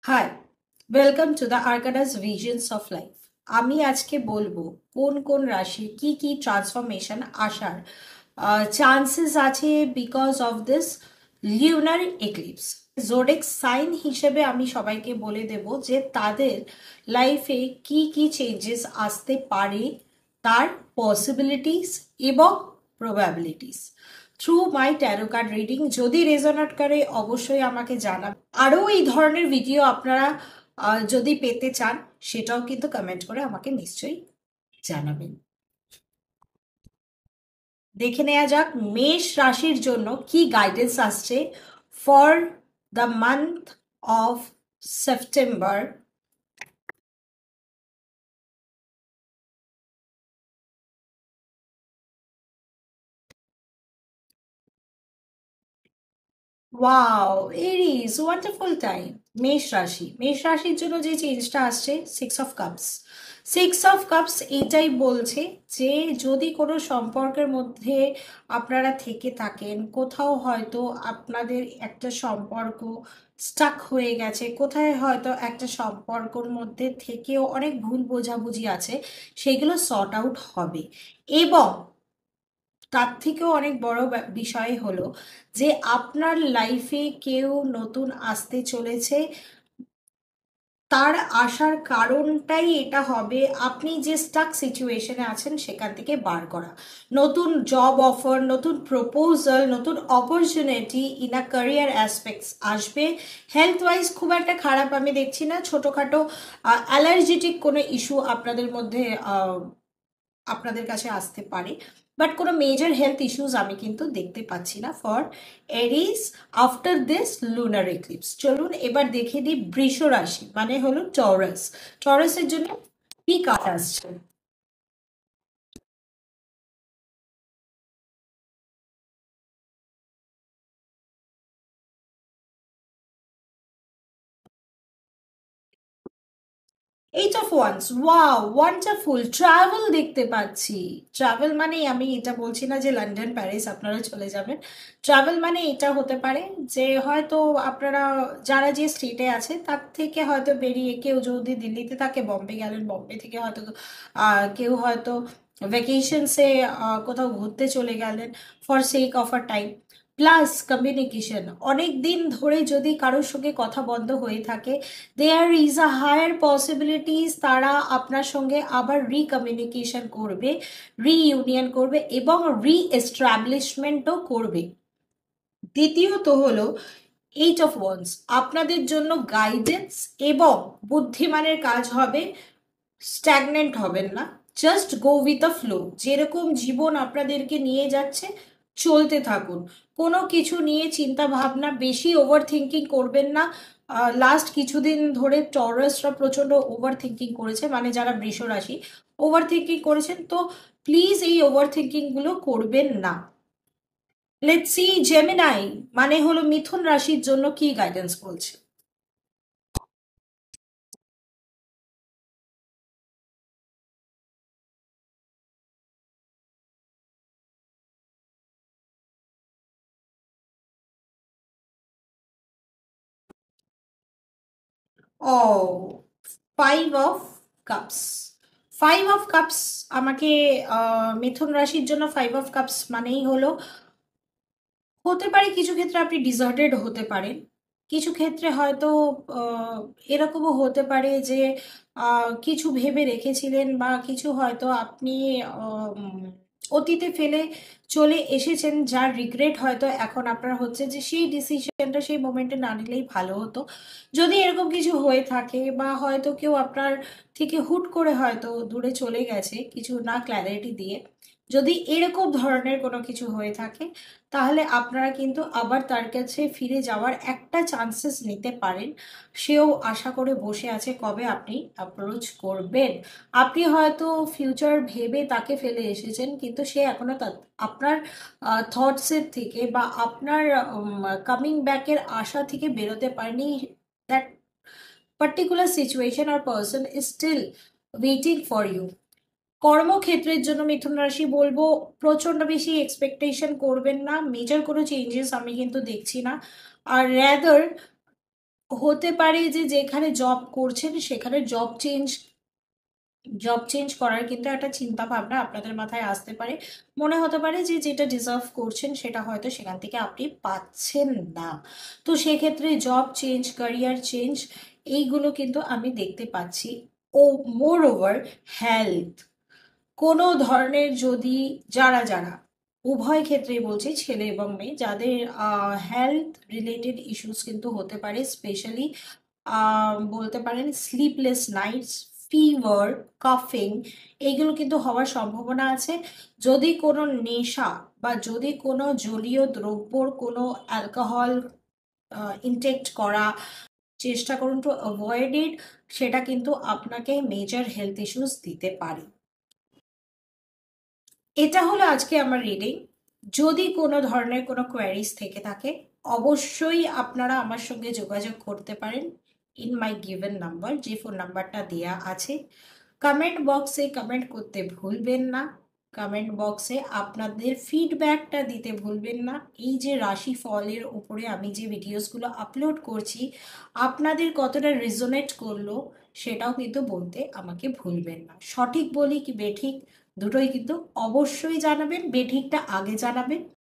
High, welcome to the arcanas visions of life. আমি আজকে বলবো কোন কোন রাশির কি কি ট্রান্সফরমেশন আসার চান্সেস আছে because of this lunar eclipse. Zodiac sign হিসেবে আমি সবাইকে বলে দেব যে তাদের লাইফে কি কি চেঞ্জেস আসতে পারে, তার পসিবিলিটিস এবং প্রবাবিলিটিস থ্রু মাই ট্যারো কার্ড রিডিং। যদি রেজোনেট করে অবশ্যই আমাকে জানাবেন। আরও এই ধরনের ভিডিও আপনারা যদি পেতে চান সেটাও কিন্তু কমেন্ট করে আমাকে নিশ্চয়ই জানাবেন। দেখে নেওয়া যাক মেষ রাশির জন্য কি গাইডেন্স আসছে for the month of September. Wow, এরিজ wonderful time. মেষ রাশির জন্য যে চেঞ্জটা আসছে সিক্স অফ কাপস এইটাই বলছে যে যদি কোনো সম্পর্কের মধ্যে আপনারা থেকে থাকেন, কোথাও হয়তো আপনাদের একটা সম্পর্ক স্টাক হয়ে গেছে, কোথায় হয়তো একটা সম্পর্কর মধ্যে থেকেও অনেক ভুল বোঝাবুঝি আছে, সেগুলো সর্ট আউট হবে। এবং তার থেকেও অনেক বড় বিষয় হলো যে আপনার লাইফে কেউ নতুন আসতে চলেছে। তার আসার কারণটাই এটা হবে আপনি যে স্টাক সিচুয়েশনে আছেন সেখান থেকে বার করা। নতুন জব অফার, নতুন প্রপোজাল, নতুন opportunity in a career aspects আসবে। হেলথ ওয়াইজ খুব একটা খারাপ আমি দেখছি না। ছোটোখাটো অ্যালার্জেটিক কোনো ইস্যু আপনাদের মধ্যে আপনাদের কাছে আসতে পারে, বাট কোনো মেজর হেলথ ইস্যুস আমি কিন্তু দেখতে পাচ্ছি না for Aries after this lunar eclipse. চলুন এবার দেখে দিই বৃষ রাশি মানে হলো টরাসের জন্য কি কাজ আসছে। Eight of wands, wow wonderful. Travel দেখতে পাচ্ছি। ট্রাভেল মানে আমি এটা বলছি না যে লন্ডন প্যারিস আপনারা চলে যাবেন। ট্রাভেল মানে এটা হতে পারে যে হয়তো আপনারা যারা যে স্টেটে আছে তার থেকে হয়তো বেরিয়ে, কেউ যদি দিল্লিতে থাকে বম্বে গেলেন, বম্বে থেকে হয়তো কেউ হয়তো ভ্যাকেশনসে কোথাও ঘুরতে চলে গেলেন for sake of a time. Plus communication, অনেক দিন ধরে যদি কারোর সঙ্গে কথা বন্ধ হয়ে থাকে, there is a higher possibilities তারা আপনার সঙ্গে আবার রিকমিউনিকেশন করবে, রিইউনিয়ন করবে এবং রিএস্টাবলিশমেন্টও করবে। দ্বিতীয়ত হলো এইট অফ ওয়ান্স, আপনাদের জন্য গাইডেন্স এবং বুদ্ধিমানের কাজ হবে। স্ট্যাগনেন্ট হবেন না, just go with the flow. যেরকম জীবন আপনাদেরকে নিয়ে যাচ্ছে চলতে থাকুন। কোনো কিছু নিয়ে চিন্তা ভাবনা বেশি ওভার থিঙ্কিং করবেন না। লাস্ট কিছুদিন ধরে টরাসরা প্রচণ্ড ওভার থিঙ্কিং করেছে, মানে যারা বৃষ রাশি ওভার থিঙ্কিং করেছেন, তো প্লিজ এই ওভার থিঙ্কিংগুলো করবেন না। লেটস সি জেমিনাই মানে হলো মিথুন রাশির জন্য কি গাইডেন্স বলছে। Oh, five of cups. Five of cups আমাকে মিথুন রাশির জন্য ফাইভ অফ কাপস মানেই হলো হতে পারে কিছু ক্ষেত্রে আপনি ডিজার্টেড হতে পারেন, কিছু ক্ষেত্রে হয়তো আহ, এরকমও হতে পারে যে কিছু ভেবে রেখেছিলেন বা কিছু হয়তো আপনি অতীতে ফেলে চলে এসেছেন, যার রিগ্রেট হয়তো এখন আপনার হচ্ছে যে সেই ডিসিশনটা সেই মোমেন্টে না নিলেই ভালো হতো। যদি এরকম কিছু হয়ে থাকে বা হয়তো কেউ আপনার থেকে হুট করে হয়তো দূরে চলে গেছে কিছু না ক্ল্যারিটি দিয়ে, যদি এরকম ধরনের কোনো কিছু হয়ে থাকে, তাহলে আপনারা কিন্তু আবার তার কাছে ফিরে যাওয়ার একটা চান্সেস নিতে পারেন। সেও আশা করে বসে আছে কবে আপনি অ্যাপ্রোচ করবেন। আপনি হয়তো ফিউচার ভেবে তাকে ফেলে এসেছেন, কিন্তু সে এখনো আপনার থটসের থেকে বা আপনার কামিং ব্যাকের আশা থেকে বেরোতে পারেনি। দ্যাট পার্টিকুলার সিচুয়েশন আর person is still waiting for you. কর্মক্ষেত্রের জন্য মিথুন রাশি বলবো প্রচন্ড বেশি এক্সপেকটেশন করবেন না, মেজর কোনো চেঞ্জেস আমি কিন্তু দেখছি না। আর র্যাদার হতে পারে যে যেখানে জব করছেন সেখানে জব চেঞ্জ করার কিন্তু একটা চিন্তা ভাবনা আপনাদের মাথায় আসতে পারে। মনে হতে পারে যে যেটা ডিজার্ভ করছেন সেটা হয়তো সেখান থেকে আপনি পাচ্ছেন না। তো সেক্ষেত্রে জব চেঞ্জ, ক্যারিয়ার চেঞ্জ, এইগুলো কিন্তু আমি দেখতে পাচ্ছি। ও মোর ওভার হেলথ, কোনো ধরনের যদি যারা উভয় ক্ষেত্রেই বলছি, ছেলে এবং মেয়ে, যাদের হেলথ রিলেটেড ইস্যুস কিন্তু হতে পারে, স্পেশালি বলতে পারেন স্লিপলেস নাইটস, ফিভার, কাফিং, এইগুলো কিন্তু হওয়ার সম্ভাবনা আছে। যদি কোনো নেশা বা যদি কোনো জলীয় দ্রব্যর কোনো অ্যালকোহল ইনটেক্ট করা, চেষ্টা করুন টু অ্যাভয়েড ইট, সেটা কিন্তু আপনাকে মেজর হেলথ ইস্যুস দিতে পারে। এটা হলো আজকে আমার রিডিং। যদি কোনো ধরনের কোনো কোয়ারিজ থেকে থাকে অবশ্যই আপনারা আমার সঙ্গে যোগাযোগ করতে পারেন ইন মাই গিভেন নাম্বার, যে ফোন নাম্বারটা দেয়া আছে। কমেন্ট বক্সে কমেন্ট করতে ভুলবেন না। কমেন্ট বক্সে আপনাদের ফিডব্যাকটা দিতে ভুলবেন না। এই যে রাশি ফলের উপরে আমি যে ভিডিওসগুলো আপলোড করছি আপনাদের কতটা রেজোনেট করলো সেটাও কিন্তু বলতে আমাকে ভুলবেন না। সঠিক বলি কি বেঠিক দুটোই কিন্তু অবশ্যই জানাবেন, বেঠিকটা আগে জানাবেন।